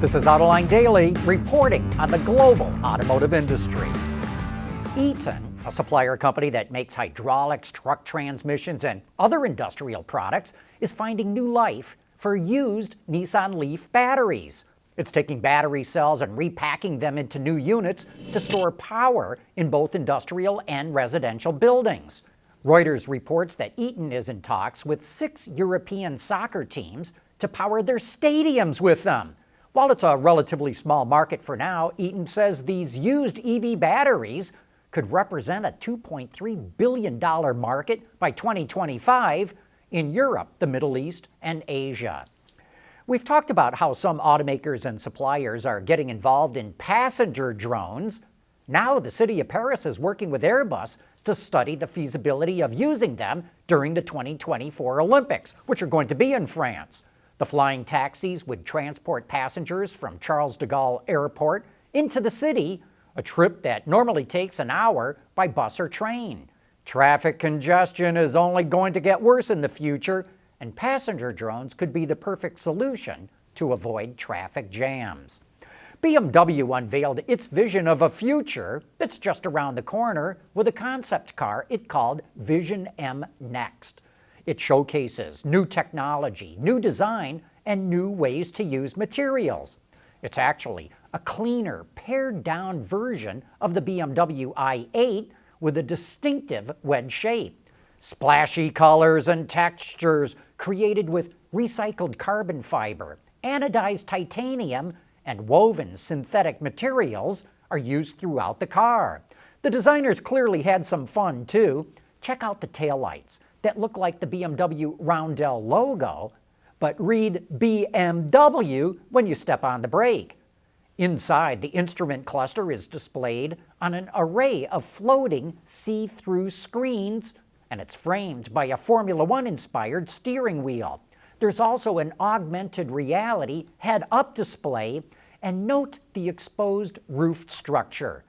This is Autoline Daily, reporting on the global automotive industry. Eaton, a supplier company that makes hydraulics, truck transmissions, and other industrial products, is finding new life for used Nissan Leaf batteries. It's taking battery cells and repacking them into new units to store power in both industrial and residential buildings. Reuters reports that Eaton is in talks with 6 European soccer teams to power their stadiums with them. While it's a relatively small market for now, Eaton says these used EV batteries could represent a $2.3 billion market by 2025 in Europe, the Middle East, and Asia. We've talked about how some automakers and suppliers are getting involved in passenger drones. Now the city of Paris is working with Airbus to study the feasibility of using them during the 2024 Olympics, which are going to be in France. The flying taxis would transport passengers from Charles de Gaulle Airport into the city, a trip that normally takes an hour by bus or train. Traffic congestion is only going to get worse in the future, and passenger drones could be the perfect solution to avoid traffic jams. BMW unveiled its vision of a future that's just around the corner with a concept car it called Vision M Next. It showcases new technology, new design, and new ways to use materials. It's actually a cleaner, pared-down version of the BMW i8 with a distinctive wedge shape. Splashy colors and textures created with recycled carbon fiber, anodized titanium, and woven synthetic materials are used throughout the car. The designers clearly had some fun too. Check out the taillights that look like the BMW Roundel logo, but read BMW when you step on the brake. Inside, the instrument cluster is displayed on an array of floating see-through screens, and it's framed by a Formula One-inspired steering wheel. There's also an augmented reality head-up display, and note the exposed roofed structure.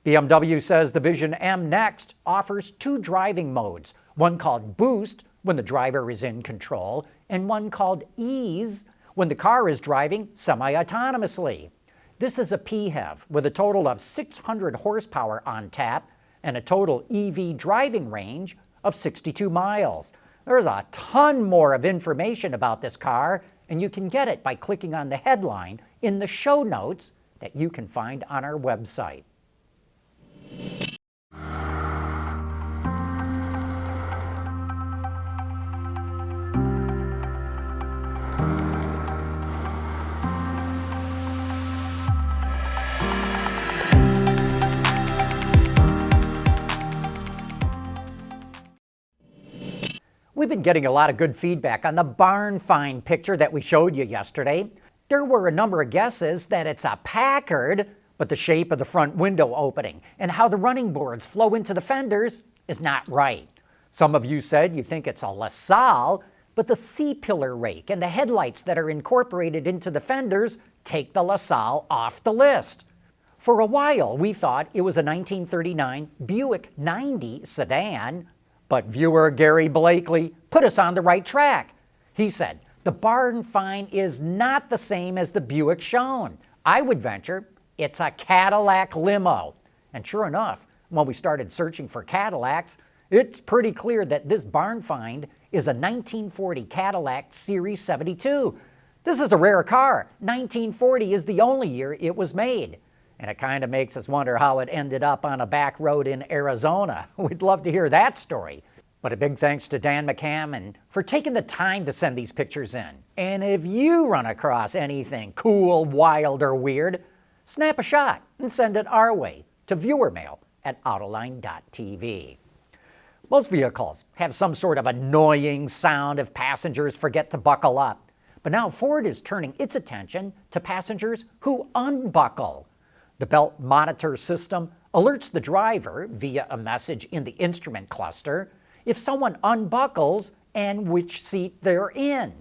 BMW says the Vision M Next offers 2 driving modes, one called Boost when the driver is in control, and one called Ease when the car is driving semi-autonomously. This is a PHEV with a total of 600 horsepower on tap and a total EV driving range of 62 miles. There's a ton more of information about this car, and you can get it by clicking on the headline in the show notes that you can find on our website. We've been getting a lot of good feedback on the barn find picture that we showed you yesterday. There were a number of guesses that it's a Packard, but the shape of the front window opening and how the running boards flow into the fenders is not right. Some of you said you think it's a LaSalle, but the C-pillar rake and the headlights that are incorporated into the fenders take the LaSalle off the list. For a while, we thought it was a 1939 Buick 90 sedan, but viewer Gary Blakely put us on the right track. He said, the barn find is not the same as the Buick shown. I would venture it's a Cadillac limo. And sure enough, when we started searching for Cadillacs, it's pretty clear that this barn find is a 1940 Cadillac Series 72. This is a rare car. 1940 is the only year it was made. And it kind of makes us wonder how it ended up on a back road in Arizona. We'd love to hear that story. But a big thanks to Dan McCammon for taking the time to send these pictures in. And if you run across anything cool, wild, or weird, snap a shot and send it our way to viewermail@autoline.tv. Most vehicles have some sort of annoying sound if passengers forget to buckle up. But now Ford is turning its attention to passengers who unbuckle. The belt monitor system alerts the driver via a message in the instrument cluster if someone unbuckles and which seat they're in.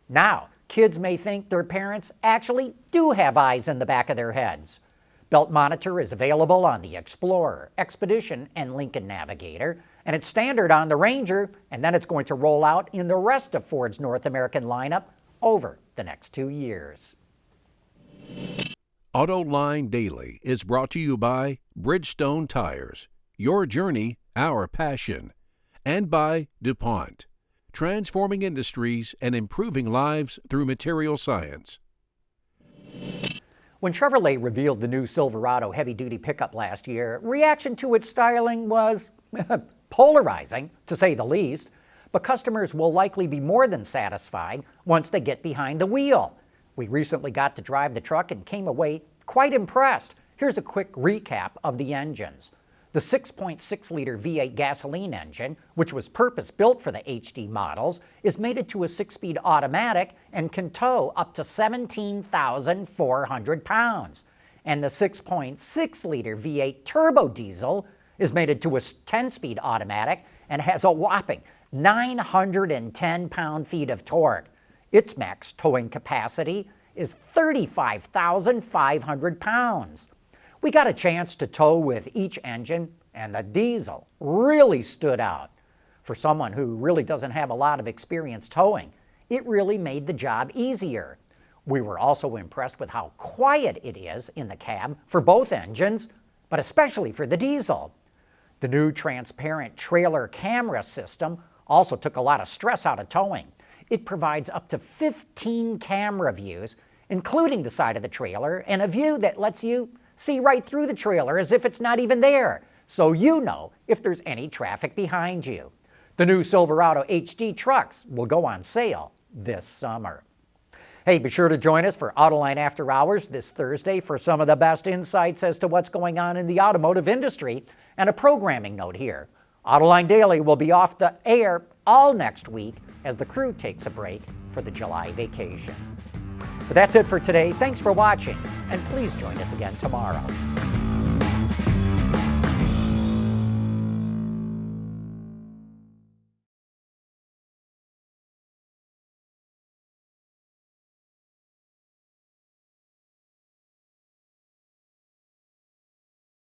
Now, kids may think their parents actually do have eyes in the back of their heads. Belt monitor is available on the Explorer, Expedition, and Lincoln Navigator, and it's standard on the Ranger, and then it's going to roll out in the rest of Ford's North American lineup over the next 2 years. Autoline Daily is brought to you by Bridgestone Tires, your journey, our passion, and by DuPont, transforming industries and improving lives through material science. When Chevrolet revealed the new Silverado heavy-duty pickup last year, reaction to its styling was polarizing, to say the least, but customers will likely be more than satisfied once they get behind the wheel. We recently got to drive the truck and came away quite impressed. Here's a quick recap of the engines. The 6.6-liter V8 gasoline engine, which was purpose-built for the HD models, is mated to a 6-speed automatic and can tow up to 17,400 pounds. And the 6.6-liter V8 turbo diesel is mated to a 10-speed automatic and has a whopping 910 pound-feet of torque. Its max towing capacity is 35,500 pounds. We got a chance to tow with each engine, and the diesel really stood out. For someone who really doesn't have a lot of experience towing, it really made the job easier. We were also impressed with how quiet it is in the cab for both engines, but especially for the diesel. The new transparent trailer camera system also took a lot of stress out of towing. It provides up to 15 camera views, including the side of the trailer, and a view that lets you see right through the trailer as if it's not even there, so you know if there's any traffic behind you. The new Silverado HD trucks will go on sale this summer. Hey, be sure to join us for Autoline After Hours this Thursday for some of the best insights as to what's going on in the automotive industry. And a programming note here. Autoline Daily will be off the air all next week as the crew takes a break for the July vacation. But that's it for today. Thanks for watching, and please join us again tomorrow.